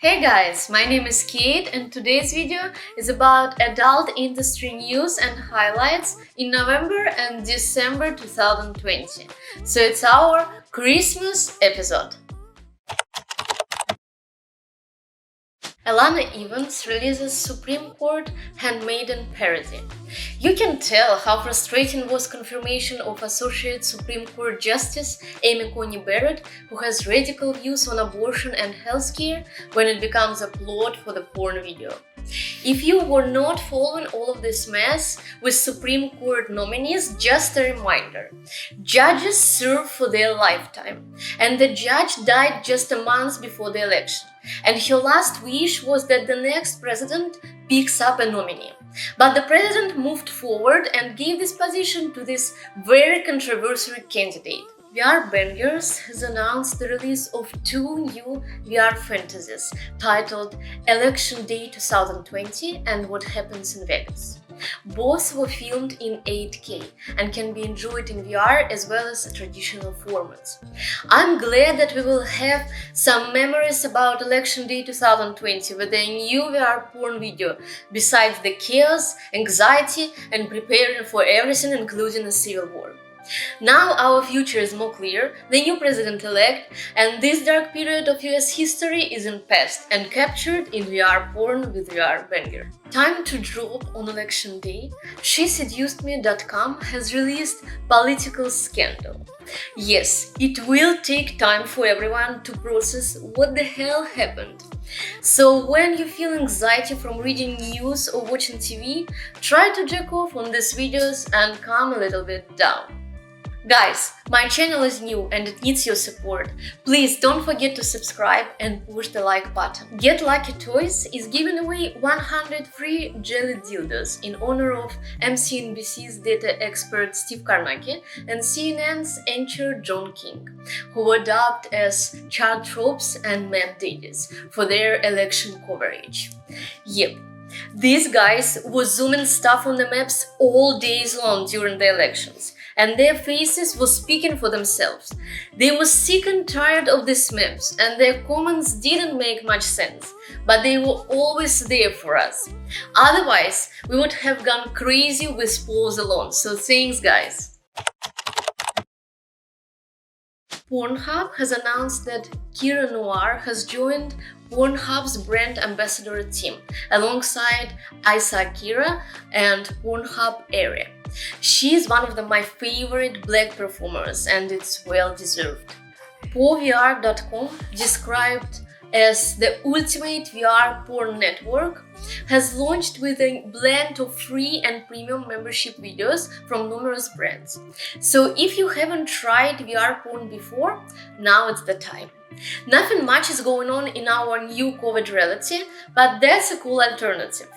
Hey guys, my name is Kate and today's video is about adult industry news and highlights in November and December 2020. So it's our Christmas episode. Alana Evans releases Supreme Court handmaiden parody. You can tell how frustrating was confirmation of Associate Supreme Court Justice Amy Coney Barrett, who has radical views on abortion and healthcare, when it becomes a plot for the porn video. If you were not following all of this mess with Supreme Court nominees, just a reminder. Judges serve for their lifetime, and the judge died just a month before the election. And her last wish was that the next president picks up a nominee. But the president moved forward and gave this position to this very controversial candidate. VR Bangers has announced the release of two new VR fantasies titled Election Day 2020 and What Happens in Vegas. Both were filmed in 8K and can be enjoyed in VR as well as traditional formats. I'm glad that we will have some memories about Election Day 2020 with a new VR porn video, besides the chaos, anxiety and preparing for everything including a civil war. Now our future is more clear, the new president-elect, and this dark period of US history is in past and captured in VR porn with VR Banger. Time to drop on election day, SheSeducedMe.com has released Political Scandal. Yes, it will take time for everyone to process what the hell happened. So when you feel anxiety from reading news or watching TV, try to jack off on these videos and calm a little bit down. Guys, my channel is new and it needs your support. Please don't forget to subscribe and push the like button. Get Lucky Toys is giving away 100 free jelly dildos in honor of MSNBC's data expert Steve Carnacki and CNN's anchor John King, who were dubbed as child tropes and mad daddies for their election coverage. Yep. These guys were zooming stuff on the maps all days long during the elections, and their faces were speaking for themselves. They were sick and tired of these memes, and their comments didn't make much sense, but they were always there for us. Otherwise, we would have gone crazy with polls alone, so thanks guys. Pornhub has announced that Kira Noir has joined Pornhub's brand ambassador team alongside Isa Akira and Pornhub Area. She is one of my favorite black performers and it's well deserved. PoVR.com, described as the ultimate VR porn network, has launched with a blend of free and premium membership videos from numerous brands. So if you haven't tried VR porn before, now it's the time. Nothing much is going on in our new COVID reality, but that's a cool alternative.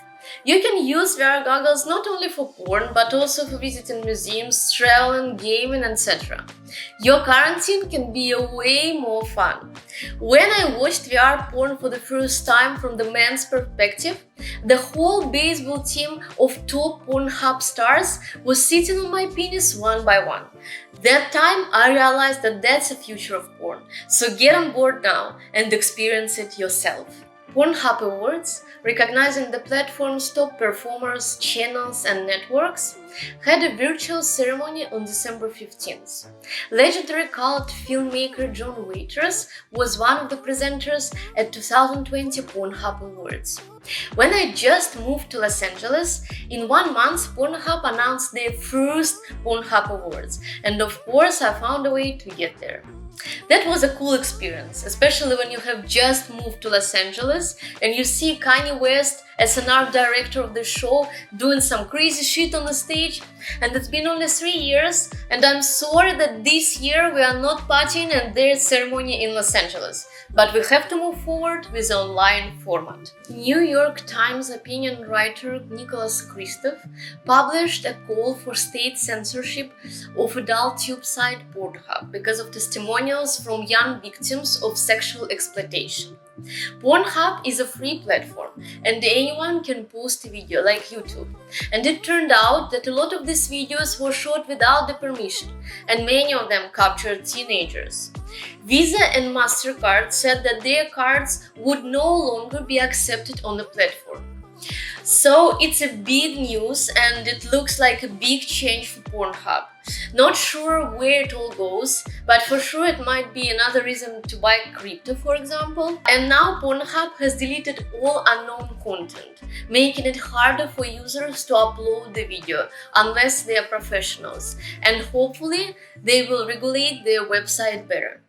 You can use VR goggles not only for porn, but also for visiting museums, traveling, gaming, etc. Your quarantine can be way more fun. When I watched VR porn for the first time from the men's perspective, the whole baseball team of top Pornhub stars was sitting on my penis one by one. That time I realized that that's the future of porn, so get on board now and experience it yourself. Pornhub Awards, recognizing the platform's top performers, channels and networks, had a virtual ceremony on December 15th. Legendary cult filmmaker John Waters was one of the presenters at 2020 Pornhub Awards. When I just moved to Los Angeles, in 1 month Pornhub announced their first Pornhub Awards, and of course I found a way to get there. That was a cool experience, especially when you have just moved to Los Angeles and you see Kanye West as an art director of the show doing some crazy shit on the stage. And it's been only 3 years, and I'm sorry that this year we are not partying at their ceremony in Los Angeles, but we have to move forward with the online format. New York Times opinion writer Nicholas Kristof published a call for state censorship of adult tube site Pornhub because of testimonials from young victims of sexual exploitation. Pornhub is a free platform and anyone can post a video like YouTube. And it turned out that a lot of these videos were shot without the permission, and many of them captured teenagers. Visa and MasterCard said that their cards would no longer be accepted on the platform. So it's a big news and it looks like a big change for Pornhub. Not sure where it all goes, but for sure it might be another reason to buy crypto, for example. And now Pornhub has deleted all unknown content, making it harder for users to upload the video unless they are professionals. And hopefully they will regulate their website better.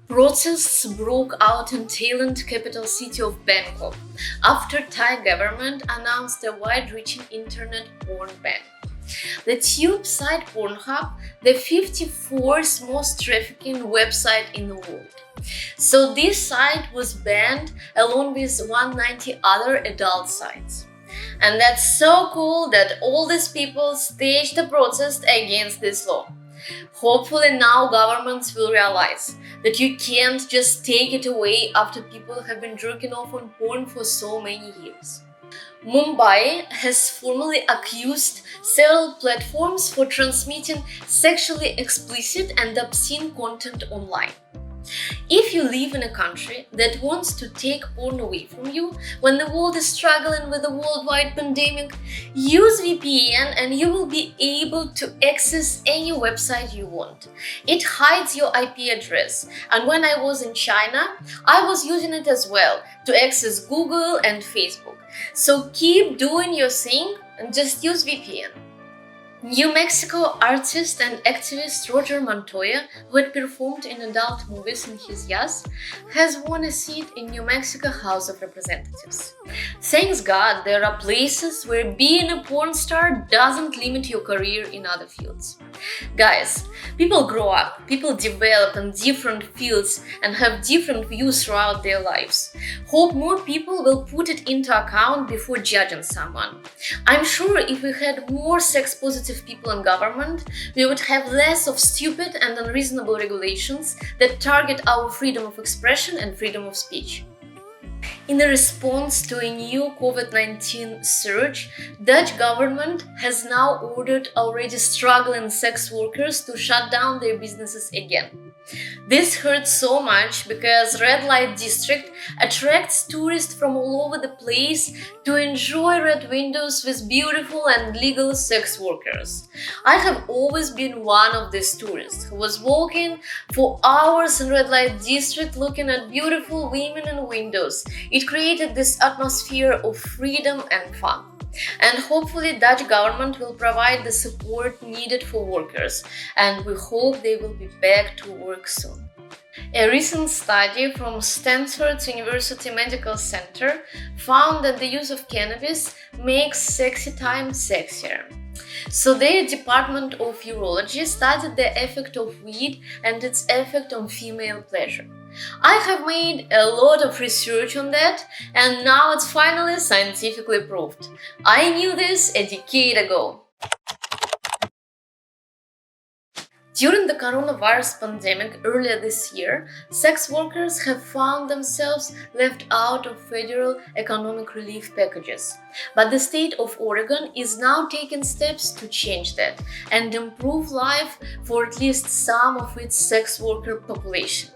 Protests broke out in Thailand's capital city of Bangkok after Thai government announced a wide-reaching internet porn ban. The tube site Pornhub, the 54th most trafficking website in the world. So this site was banned along with 190 other adult sites. And that's so cool that all these people staged a protest against this law. Hopefully now governments will realize that you can't just take it away after people have been jerking off on porn for so many years. Mumbai has formally accused several platforms for transmitting sexually explicit and obscene content online. If you live in a country that wants to take porn away from you when the world is struggling with a worldwide pandemic, use VPN and you will be able to access any website you want. It hides your IP address, and when I was in China, I was using it as well to access Google and Facebook. So keep doing your thing and just use VPN. New Mexico artist and activist Roger Montoya, who had performed in adult movies in his youth, has won a seat in New Mexico House of Representatives. Thanks God there are places where being a porn star doesn't limit your career in other fields. Guys, people grow up, people develop in different fields and have different views throughout their lives. Hope more people will put it into account before judging someone. I'm sure if we had more sex-positive people in government, we would have less of stupid and unreasonable regulations that target our freedom of expression and freedom of speech. In a response to a new COVID-19 surge, Dutch government has now ordered already struggling sex workers to shut down their businesses again. This hurts so much because red light district attracts tourists from all over the place to enjoy red windows with beautiful and legal sex workers. I have always been one of these tourists who was walking for hours in red light district looking at beautiful women in windows. It created this atmosphere of freedom and fun. And hopefully Dutch government will provide the support needed for workers, and we hope they will be back to work soon. A recent study from Stanford University Medical Center found that the use of cannabis makes sexy time sexier. So their Department of Urology studied the effect of weed and its effect on female pleasure. I have made a lot of research on that, and now it's finally scientifically proved. I knew this a decade ago. During the coronavirus pandemic earlier this year, sex workers have found themselves left out of federal economic relief packages. But the state of Oregon is now taking steps to change that and improve life for at least some of its sex worker population.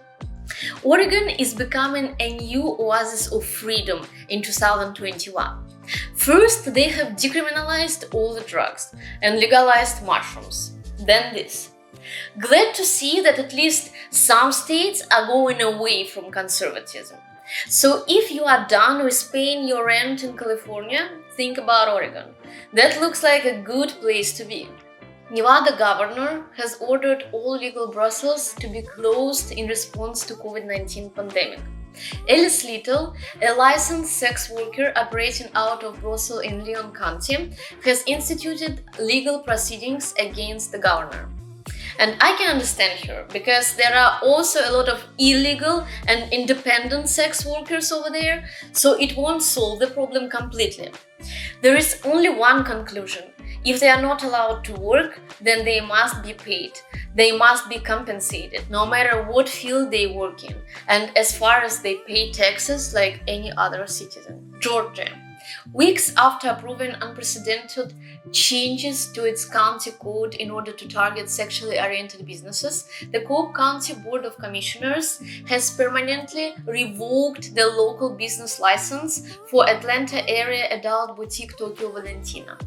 Oregon is becoming a new oasis of freedom in 2021. First, they have decriminalized all the drugs and legalized mushrooms. Then this. Glad to see that at least some states are going away from conservatism. So if you are done with paying your rent in California, think about Oregon. That looks like a good place to be. Nevada governor has ordered all legal brothels to be closed in response to COVID-19 pandemic. Alice Little, a licensed sex worker operating out of brothel in Leon County, has instituted legal proceedings against the governor. And I can understand her, because there are also a lot of illegal and independent sex workers over there, so it won't solve the problem completely. There is only one conclusion. If they are not allowed to work, then they must be paid. They must be compensated, no matter what field they work in, and as far as they pay taxes like any other citizen. Georgia. Weeks after approving unprecedented changes to its county code in order to target sexually oriented businesses, the Cobb County Board of Commissioners has permanently revoked the local business license for Atlanta area adult boutique Tokyo Valentina.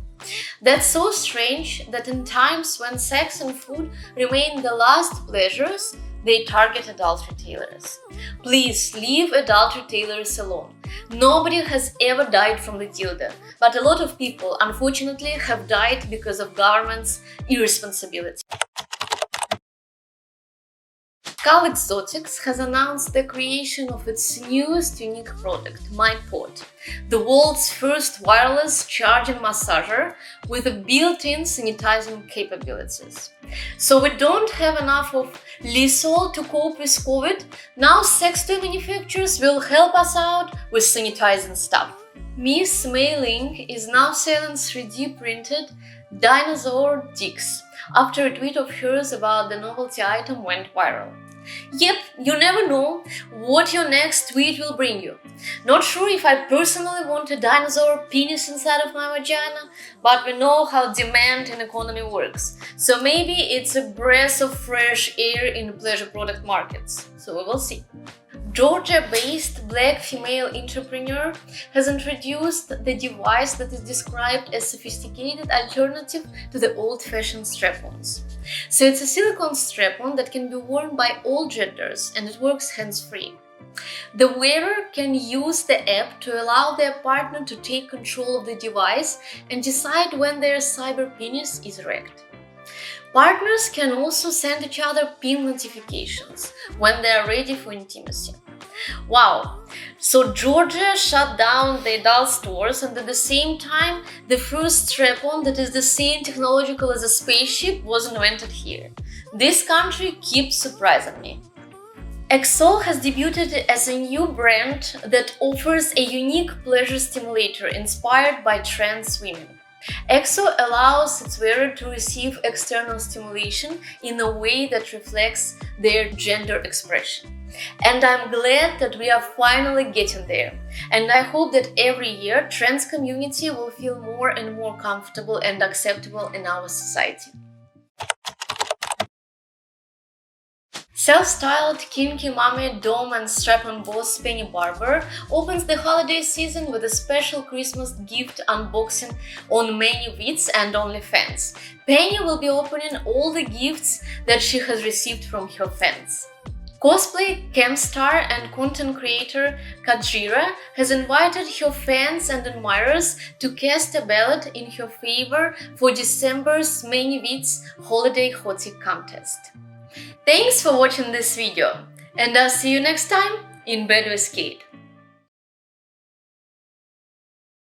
That's so strange that in times when sex and food remain the last pleasures, they target adult retailers. Please leave adult retailers alone. Nobody has ever died from the dildo, but a lot of people, unfortunately, have died because of government's irresponsibility. Cal Exotics has announced the creation of its newest unique product, MyPod, the world's first wireless charging massager with a built-in sanitizing capabilities. So we don't have enough of Lysol to cope with COVID. Now sex toy manufacturers will help us out with sanitizing stuff. Miss Mei-Ling is now selling 3D printed dinosaur dicks after a tweet of hers about the novelty item went viral. Yep, you never know what your next tweet will bring you. Not sure if I personally want a dinosaur penis inside of my vagina, but we know how demand and economy works. So maybe it's a breath of fresh air in pleasure product markets. So we will see. Georgia-based black female entrepreneur has introduced the device that is described as a sophisticated alternative to the old-fashioned strap-ons. So it's a silicone strap-on that can be worn by all genders and it works hands-free. The wearer can use the app to allow their partner to take control of the device and decide when their cyber penis is erect. Partners can also send each other pin notifications when they are ready for intimacy. Wow! So Georgia shut down the adult stores and at the same time the first strap-on that is the same technological as a spaceship was invented here. This country keeps surprising me. EXO has debuted as a new brand that offers a unique pleasure stimulator inspired by trans women. EXO allows its wearer to receive external stimulation in a way that reflects their gender expression. And I'm glad that we are finally getting there. And I hope that every year trans community will feel more and more comfortable and acceptable in our society. Self-styled kinky mommy, dom and strap-on boss Penny Barber opens the holiday season with a special Christmas gift unboxing on ManyVids and OnlyFans. Penny will be opening all the gifts that she has received from her fans. Cosplay, cam star and content creator Kajira has invited her fans and admirers to cast a ballot in her favor for December's ManyVids Holiday Hottie Contest. Thanks for watching this video, and I'll see you next time in bed with Kate.